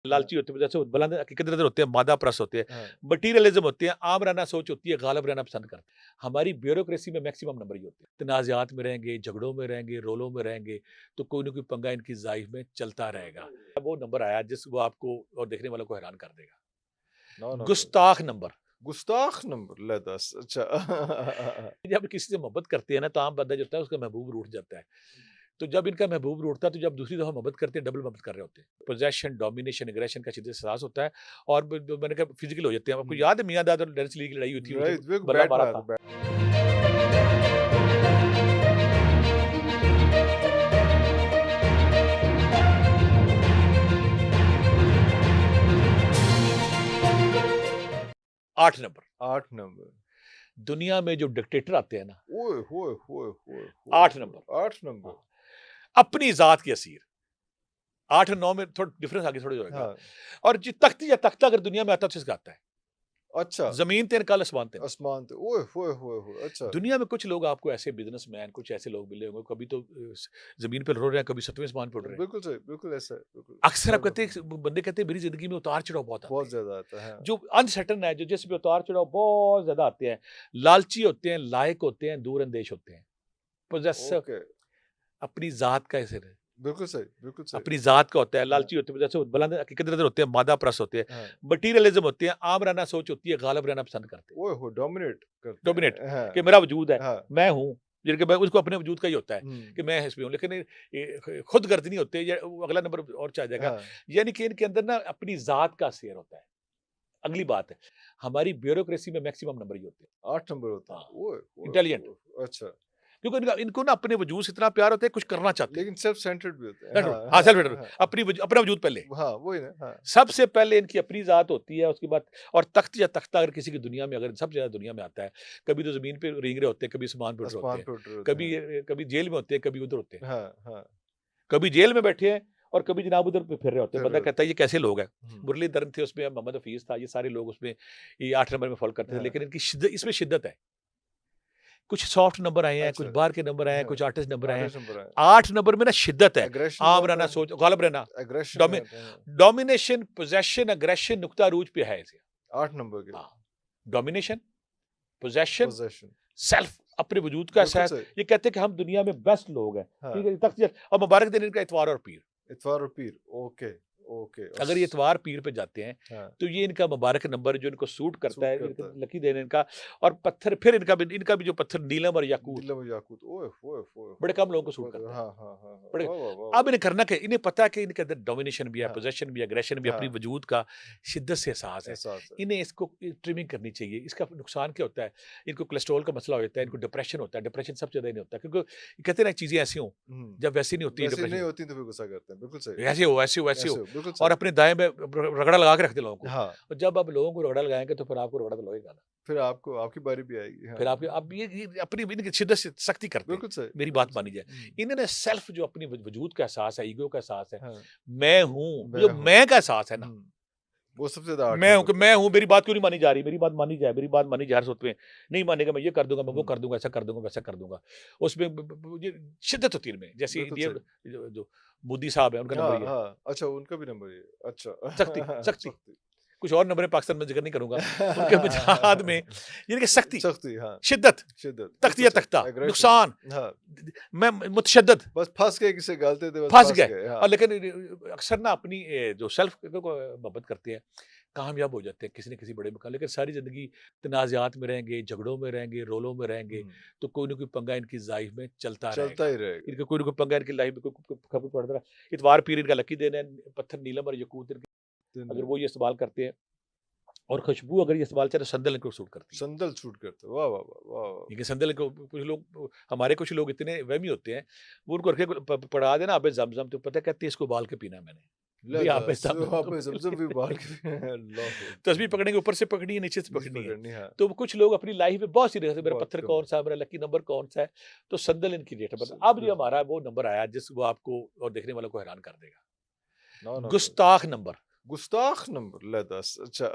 लालची होते हैं, जैसे बुलंद हकीकत नज़र होते हैं, मादा परस्त होते हैं, हाँ, मटीरियलिज़्म होते हैं, आम रहना सोच होती है, गालिब रहना पसंद करते हैं। हमारी ब्यूरोक्रेसी में मैक्सिमम नंबर ये होते हैं। तनाज़ात में रहेंगे, झगड़ों में रहेंगे, रोलों में रहेंगे, तो कोई न कोई पंगा इनकी ज़ाइफ़ में चलता रहेगा। अब वो नंबर आया जिस वो आपको और देखने वालों को हैरान कर देगा। 9 नंबर। गुस्ताख नंबर। गुस्ताख नंबर ले 10 अच्छा। जब किसी से मोहब्बत करते हैं ना, तो आम बंदा जो होता है उसका महबूब रूठ जाता है। तो जब इनका महबूब रूठता है, तो जब दूसरी दफ़ा मोहब्बत करते हैं, डबल मोहब्बत कर रहे होते हैं। पोजेशन, डोमिनेशन, एग्रेशन का शिद्दत से एहसास होता है और ब जो मैंने कहा फिज़िकल हो जाते हैं। आपको हुँ, याद है मियाँ दाद और डेनिस ली की लड़ाई हुई थी, उसने राइट बिल्कुल बल्ला बैट मारा मारा था था। बैट। 8 नंबर। 8 नंबर। दुनिया में जो डिक्टेटर आते हैं ना, ओए होए होए होए होए 8 होए! नंबर। 8 नंबर। हाँ, अपनी ज़ात के असीर। 8 और 9 में थोड़ा डिफरेंस आगे थोड़ा होएगा। हाँ, और जो तख्ती या तख्ता अगर दुनिया में आता है, तो इसका आता है। अच्छा, ज़मीन तेन कल आसमान तेन। आसमान पे ओए होए होए होए! अच्छा, दुनिया में कुछ लोग आपको ऐसे बिज़नेसमैन, कुछ ऐसे लोग मिले होंगे, कभी तो ज़मीन पे उड़ रहे हैं, कभी 7वें आसमान पे उड़ रहे हैं। बिल्कुल सही, बिल्कुल ऐसा है, बिल्कुल। अक्सर आप सब कहते हैं बंदे कहते हैं मेरी ज़िंदगी में उतार-चढ़ाव बहुत आते बहुत हैं। ज़्यादा आता है, हाँ। जो अनसर्टेन है, जो जिस पे उतार-चढ़ाव बहुत ज़्यादा आते हैं, लालची होते हैं, लायक होते हैं, दूरअंदेश होते हैं। पोजेसिव, ओके, अपनी ज़ात का ऐसे बिल्कुल सही, बिल्कुल सही। अपनी ज़ात का होता है, हाँ, लालची होते हैं, जैसे बुलंद हकीकत नज़र होते हैं, मादा परस्त होते हैं, हाँ। मटीरियलिज़्म होते हैं, आम रहना सोच होती है, गालिब रहना पसंद करते हैं। ओए हो! डोमिनेट करते डोमिनेट हैं, हाँ, कि मेरा वजूद है, हाँ। मैं हूँ, जिनके बाद उसको अपने वजूद का ही होता है हुँ, कि मैं इसमें हूँ, लेकिन ये खुद गर्द नहीं होते, ये वो अगला नंबर और चाह जाएगा। हाँ, यानी कि इनके अंदर ना अपनी ज़ात का शेयर होता है। अगली बात है, हमारी ब्यूरोक्रेसी में मैक्सिमम नंबर ये होते हैं। 8 नंबर होता है। हाँ, ओए होए इंटेलिजेंट, होए! अच्छा, क्योंकि इनका इनको ना अपने वजूद से इतना प्यार होता है, कुछ करना चाहते हैं। लेकिन सेल्फ सेंटर्ड भी होते हैं। सेल्फ हाँ, हाँ, हाँ, सेल्फ हाँ, अपना वजूद पहले। हाँ, वही ना, हाँ। सबसे पहले इनकी अपनी ज़ात होती है, उसके बाद और तख्त या तख्ता अगर किसी की दुनिया में अगर सबसे ज़्यादा दुनिया में आता है, कभी तो ज़मीन पे रेंग रहे होते हैं, कभी आसमान पे उड़ रहे होते आसमान हैं, पे उड़ रहे होते कभी हैं। कभी जेल में होते हैं, कभी उधर होते हैं, हाँ, हाँ, कभी जेल में बैठे हैं और कभी जनाब उधर पे फिर रहे होते हैं। फिर बंदा रहे कहता होते है ये कैसे लोग हैं? हैं। हुँ, मुरलीधरन थे उसमें, मोहम्मद हफीज़ था, ये सारे लोग उसमें ये 8 नंबर में फ़ॉलो करते थे, हाँ, लेकिन इनकी इसमें शिद्दत है। कुछ सॉफ्ट नंबर आए हैं, कुछ अच्छा, बाहर के नंबर आए हैं, हाँ, कुछ आर्टिस्ट नंबर आए हैं। 8 नंबर है। 8 नंबर में ना शिद्दत है, एग्रेशन आम बहुत रहना, है, सोच गालिब रहना, एग्रेशन डोमि है, हाँ, डोमिनेशन, पोजेशन, अग्रेशन नुक्ता अरूज पे है इसे। 8 नंबर के, हाँ, डोमिनेशन, पोजेशन, पोज़ेशन, सेल्फ अपने वजूद का बिल्कुल एहसास। सही, ये कहते हैं कि हम दुनिया में बेस्ट लोग हैं, हाँ, ठीक है? तख्त और मुबारक दिन इनका इतवार और पीर। इतवार और पीर, ओके, ओके अगर ये इतवार पीर पे जाते हैं, हाँ, तो ये इनका मुबारक नंबर जो इनको सूट करता सूट है, इनका करता है। लकी दिन इनका। और पत्थर फिर इनका भी जो पत्थर नीलम और याकूत, नीलम याकूत, ओए होए होए बड़े होए! कम लोगों को सूट बहुत करता है। हाँ, हाँ, हाँ, हाँ, बड़े वाह, वाह, वाह, अब वाह! इन्हें करना क्या है? इन्हें पता है कि इनके अंदर डोमिनेशन भी है, हाँ, पोजेशन भी है, एग्रेशन भी है, अपनी हाँ, वजूद का शिद्दत से एहसास है। एहसास है। इन्हें इसको ट्रिमिंग करनी चाहिए। इसका नुकसान क्या होता है? इनको कोलेस्ट्रॉल का मसला हो जाता है, इनको हुँ, डिप्रेशन होता है। डिप्रेशन सबसे ज़्यादा इन्हें होता है, क्योंकि कहते हैं ना चीज़ें ऐसी हों, हुँ, जब वैसी नहीं होती वैसे नहीं डिप्रेशन। होती तो फिर गुस्सा करते हैं, बिल्कुल सही, ऐसे हो, वैसे हो, वैसे हो, ऐसे हो, बिल्कुल और सही। अपने दाएँ में रगड़ा लगा के रखते लोगों को। हाँ, और जब आप लोगों को रगड़ा लगाएँगे, तो फिर आपको रगड़ा तो लगेगा ना। फिर आपको आपकी बारी भी आएगी, हाँ, फिर आपके अब ये अपनी इनकी शिद्दत से सख्ती करते हैं। बिल्कुल सही, मेरी बिल्कुल बात सही। मानी जाए। हुँ, इन्होंने सेल्फ जो अपनी वजूद का एहसास है, ईगो का एहसास है, हाँ, मैं हूँ, जो मैं हूँ। मैं का एहसास है ना, हुँ, वो सबसे ज़्यादा 8 मैं हूँ नंबर कि पे। मैं हूँ, मेरी बात क्यों नहीं मानी जा रही? मेरी बात मानी जाए, मेरी बात मानी जाए हर सूरत में। नहीं मानेगा, मैं ये कर दूँगा, मैं वो हुँ, कर दूँगा, ऐसा कर दूँगा, वैसा कर दूँगा। उसमें ये शिद्दत होती है इनमें। जैसे बिल्कुल ये सही। जो मोदी साहब हैं, उनका नंबर हाँ, ये है। हाँ, अच्छा उनका भी नंबर ये है, सख्ती, अच्छा सख्ती। सख्ती। कुछ और नंबर है पाकिस्तान में ज़िक्र नहीं करूँगा। उनके मुजाहिद में यानी कि सख्ती, सख्ती, हाँ, शिद्दत, शिद्दत, तख्त बिल्कुल या सही, तख्ता, एग्रेशन, नुकसान, हाँ, मैं मुतशद्दिद, बस फँस गए किसी गलती से बस फँस फँस गए। गए, हाँ। और लेकिन अक्सर ना अपनी जो सेल्फ को मोहब्बत करते हैं, कामयाब हो जाते हैं किसी न किसी बड़े मुकाम, लेकिन सारी ज़िंदगी तनाज़ात में रहेंगे, झगड़ों में रहेंगे, रोलों में रहेंगे, हुँ, तो कोई न कोई पंगा इनकी लाइफ़ में चलता चलता रहेगा। ही रहेगा। इनका कोई न कोई पंगा इनकी लाइफ़ में कभी पड़ता रहा। इतवार पीर इनका लकी दिन है, पत्थर नीलम और यकूत इनके, दिन अगर दिन वो ये इस्तेमाल करते हैं, और खुशबू अगर ये इस्तेमाल करें, तो संदल इनको सूट करती है। संदल छूट करते, वाह, वाह, वाह, वाह, वाह! लेकिन संदल को कुछ लोग, हमारे कुछ लोग इतने वहमी होते हैं, वो उनको रखे पड़ा देना आबे ज़मज़म, तो पता है कहते हैं इसको उबाल के पीना है मैंने। ले भई आबे दस ज़मज़म वहाँ तो पे ज़मज़म भी पहले उबाल के अल्लाहू तस्बीह अकबर! पकड़ेंगे, ऊपर से पकड़नी है, नीचे से नीचे पकड़नी है। पकड़नी, हाँ, तो कुछ लोग अपनी लाइफ में बहुत सीरियस है, मेरा बहुत पत्थर कम। कौन-सा है, मेरा लकी नंबर कौन-सा है, तो संदल इनकी डेट ऑफ बर्थ। अब जो बिल्कुल, हमारा वो नंबर आया जिस वो आपको और देखने वालों को हैरान कर देगा। 9 नंबर। गुस्ताख नंबर। गुस्ताख नंबर ले 10 अच्छा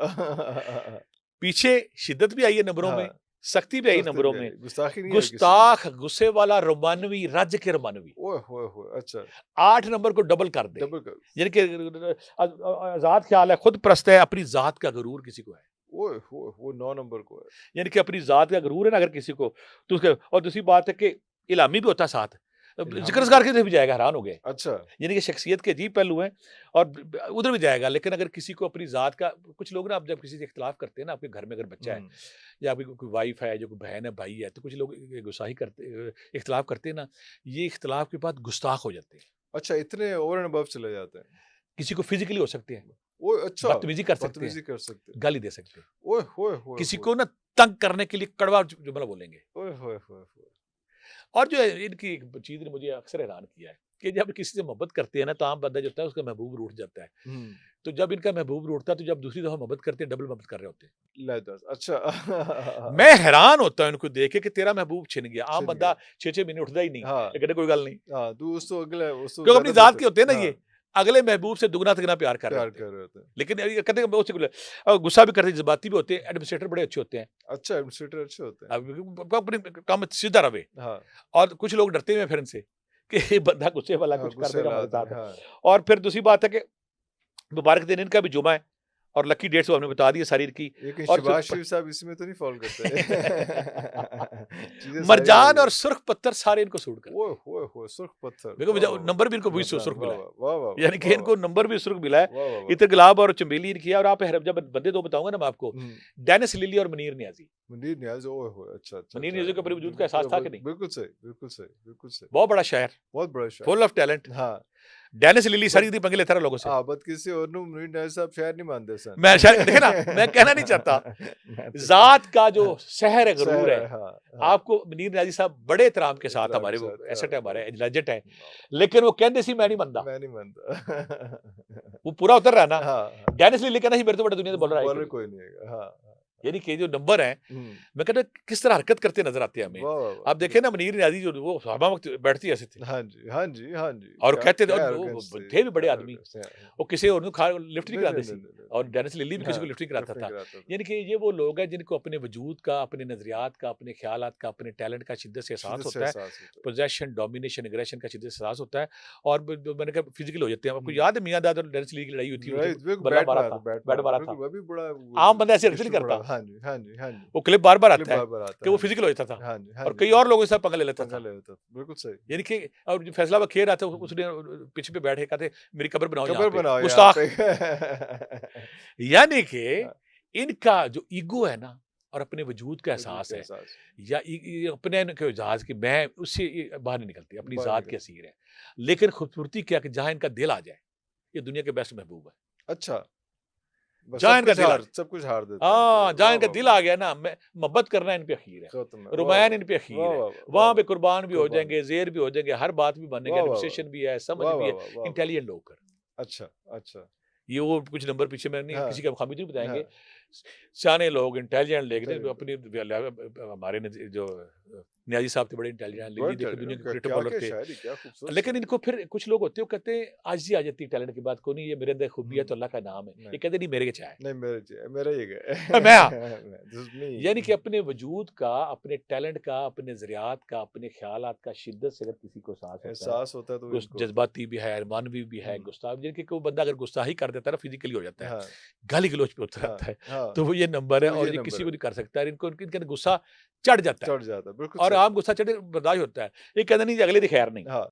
पीछे शिद्दत भी आई है नंबरों में, हाँ, सख्ती भी आई सख्ती नंबरों भी में। आई, गुस्ताखी नहीं है किसी में। गुस्ताख, गुस्से वाला, रोमानवी, राज्य के रोमानवी। ओए होए होए! अच्छा, 8 नंबर को डबल कर दे। डबल कर यानी कि आज़ाद ख्याल है, खुद परस्त है, अपनी ज़ात का गरूर किसी को है। ओए होए! वो 9 नंबर को है। यानी कि अपनी ज़ात का गरूर है ना अगर किसी को, तो उसके और दूसरी बात है कि इल्हामी भी होता है साथ। इल्हामी ज़िक्र-अज़कार के भी जाएगा, हैरान हो गए। अच्छा, यानी कि शख्सियत के अजीब पहलू हैं और उधर भी जाएगा, लेकिन अगर किसी को अपनी ज़ात का कुछ लोग ना, आप जब किसी से इख्तिलाफ़ करते हैं ना, आपके घर में अगर बच्चा है हुँ, या आपकी कोई वाइफ़ है, जो कोई बहन है, भाई है, तो कुछ लोग गुस्ताखी करते इख्तिलाफ़ करते हैं ना, ये इख्तिलाफ़ के बाद गुस्ताख हो जाते हैं। अच्छा इतने ओवर एंड अबव चले जाते हैं। किसी को फ़िज़िकली हो सकते हैं, ओए अच्छा, बदतमीज़ी कर सकते हैं, बदतमीज़ी कर सकते हैं। गाली दे सकते हैं। ओए होए होए किसी होए! को ना तंग करने के लिए कड़वा जुमला बोलेंगे। ओए होए होए होए! और जो है इनकी एक चीज़ ने मुझे अक्सर हैरान किया है कि जब किसी से मोहब्बत करते हैं ना, तो आम बंदा जो होता है उसका महबूब रूठ जाता है। हुँ, तो जब इनका महबूब रूठता है, तो जब दूसरी दफ़ा मोहब्बत करते हैं, डबल मोहब्बत कर रहे होते हैं। ले दस अच्छा मैं हैरान होता हूँ इनको देख के कि तेरा महबूब छिन गया। आम छिन बंदा गया। 6-6 महीने उठता ही नहीं। हाँ, ये कहते कोई गल नहीं। हाँ, तू उस तो अगले उस तो क्योंकि अपनी ज़्यादा ज़ात बेहतर के होते हैं ना हाँ, ये, अगले महबूब से दुगना-तिगुना प्यार कर रहे प्यार होते हैं। कर रहे होते हैं। लेकिन ये कहते हैं बहुत से गुस्सा भी करते हैं, जज़्बाती भी होते हैं, एडमिनिस्ट्रेटर बड़े अच्छे होते हैं। अच्छा एडमिनिस्ट्रेटर अच्छे होते हैं। अब अपने काम सीधा रहे। हाँ, और कुछ लोग डरते हैं फिर इनसे कि ये बंदा गुस्से वाला हाँ, कुछ कर गुस्से देगा वाला हमारे आदमी, साथ। हाँ। और फिर दूसरी बात है कि मुबारक दिन इनका भी जुमा है और लकी डेट्स वो हमने बता दी है सारी इनकी। लेकिन और शहबाज शरीफ साहब इसमें तो नहीं फॉल करते। चीज़ें सारी मरजान अलग और हैं। सुर्ख पत्थर सारे इनको सूट करते ओए हैं। होए होए! सुर्ख पत्थर। देखो वाह, वाह, नंबर भी इनको वही मरजान, सुर्ख वाह, मिला है। वाह, वाह, वाह, यानी कि वाह, इनको नंबर भी सुर्ख मिला है। वाह, वाह, वाह। इतर गुलाब और चमेली इनकी है। और आप जब बंदे दो बताऊंगा ना मैं आपको, हुँ, डेनिस लिली और मुनीर नियाजी। मुनीर नियाज़ ओए होए! अच्छा, अच्छा, मुनीर अच्छा। नियाजी को अपने वजूद का एहसास था कि नहीं? बिल्कुल सही, बिल्कुल सही, बिल्कुल सही। बहुत बड़ा शायर, बहुत बड़ा शायर। Full of talent. हाँ, डेनिस लिली सारी बट दी पंगे लेता रहा लोगों से। बट किसी और ਨੂੰ मुनीर नियाज़ साहब शायर नहीं मानते सन। मैं शायर देखे ना, मैं कहना नहीं चाहता, मैं तो ज़ात का जो सहर है, गरूर शहर है। है, हाँ, हाँ। आपको मुनीर नियाज़ी साहब बड़े एहतराम के साथ इतराम हमारे के वो साथ एसेट है, हमारे बिल्कुल। लेजेंड है। वाह, लेकिन वो कहते सी मैं नहीं बनता। मैं नहीं मानता। वो पूरा उतर रहा है ना। हाँ, हाँ। डेनिस लिली कहना ही मेरे तो बड़ा दुनिया से बोल रहा है बॉलर कोई। कोई नहीं है। हाँ, हाँ। यानी कि जो नंबर हैं, हुँ। मैं कहता हूँ किस तरह हरकत करते नजर आते हैं हमें। वाह, वाह, वाह! आप देखें ना मुनीर नियाज़ी जो वो हमा वक्त बैठती ऐसे थे हाँ जी, हाँ जी, हाँ जी। और क्या कहते थे, क्या और एरोगेंस वो थी, थे भी बड़े क्या आदमी। एरोगेंस है। वो किसी और को लिफ्ट नहीं नहीं, कराते नहीं, सी। नहीं, नहीं, और नहीं। डेनिस लिली भी किसी को हाँ, लिफ्ट नहीं कराता लिफ्ट नहीं था। कराता था। यानी कि ये वो लोग हैं जिनको अपने वजूद का, अपने नजरियात का, अपने ख्यालात का, अपने टैलेंट का शिद्दत से एहसास शिद्दत से होता है। एहसास होता है। पोजेशन, डोमिनेशन, एग्रेशन का शिद्दत से एहसास होता है। और मैंने कहा फिजिकल हो जाते हैं। आपको हुँ। याद है मियां दाद और डेनिस लिली की लड़ाई हुई थी, राइट, उनसे बिल्कुल बल्ला बैट मारा मारा था, था, बैट बैट मारा था। मारा था। बिल्कुल, अभी बड़ा आम बंदा ऐसे हरकत नहीं हिस्ट्री करता। बड़ा हाँ जी, हाँ जी, हाँ जी। वो क्लिप बार-बार क्लिप आता है बार-बार आता कि है। वो हाँ जी। फिजिकल हो जाता था हाँ जी, हाँ और जी। कई और लोगों के साथ पंगा ले लेता पंगा था। ले लेता था। बिल्कुल सही। यानी कि और जो फैसलाबाद खेल रहा था, हुँ। उसने पीछे पे बैठे कहते मेरी कब्र बनाओ यहाँ कब्र पे, बनाओ यहाँ गुस्ताख। पे। यानी कि हाँ, इनका जो ईगो है ना और अपने वजूद का वजूद एहसास के है, एहसास या ये अपने इनके जहाज की मैं उससे ये बाहर नहीं निकलती, अपनी बाहर ज़ात निकल के असीर है। लेकिन खूबसूरती क्या कि जहाँ इनका दिल आ जाए, ये दुनिया के बेस्ट महबूब है। अच्छा, बस जहाँ इनका दिल आ जाए, सब कुछ हार देते हैं हाँ, फिर। जहाँ वाह, इनका वाह, दिल वाह! आ गया ना, मैं मोहब्बत करना इन पे अखीर है, खत्म है। वाह, रोमान वाह! इन पे वाह, अखीर है। वाह, वाह! वहाँ वाह, पे वाह! कुर्बान भी हो कुर्बान। जाएंगे, ज़ेर भी हो जाएंगे, हर बात भी मानेंगे, वाह, वाह, वाह! एडमिनिस्ट्रेशन भी है, समझ वाह, भी वाह, है, वाह! वाह, वाह! इंटेलिजेंट लोग कर। अच्छा, अच्छा। ये वो कुछ नंबर पीछे मैं नहीं, हाँ, किसी का खामी नहीं बताएंगे। हाँ। सियाने लोग, इंटेलिजेंट लेकिन इंटेलिजेंट अपनी हमारे जो नियाज़ी साहब थे बड़े इंटेलिजेंट, बड़ा लिली देखो दुनिया इंटेलिजेंट के क्या क्रिकेट क्या बॉलर क्या थे। शायरी, क्या खूबसूरत लेकिन शायरी। इनको फिर कुछ लोग होते हैं, वो कहते हैं आजिज़ी आ जाती है टैलेंट की बात को, नहीं ये मेरे अंदर खूबी है हुँ, तो अल्लाह का नाम है। नहीं, ये कहते नहीं मेरे के क्या है। नहीं मेरा ही मैं हाँ। है। This is me. यानी कि अपने वजूद का, अपने टैलेंट का, अपने नज़रियात का, अपने ख्यालात का शिद्दत से अगर किसी को एहसास होता है, एहसास होता है तो कुछ इनको जज्बाती भी है, मानवी भी है, हुँ, गुस्ताख, यानी कि कोई बंदा अगर गुस्ताही कर देता है ना, फिजिकली हो जाता है, हाँ, गाली गलौज पे उतर हाँ, आता है, हाँ, तो वो ये नंबर है तो और ये ये नंबर किसी है। को नहीं कर सकता है। इनको इनके अंदर गुस्सा चढ़ जाता है चढ़ जाता है, बिल्कुल और सही। आम गुस्सा चढ़े बर्दाश्त होता है। ये कहते नहीं जी अगले दी खैर नहीं। हाँ।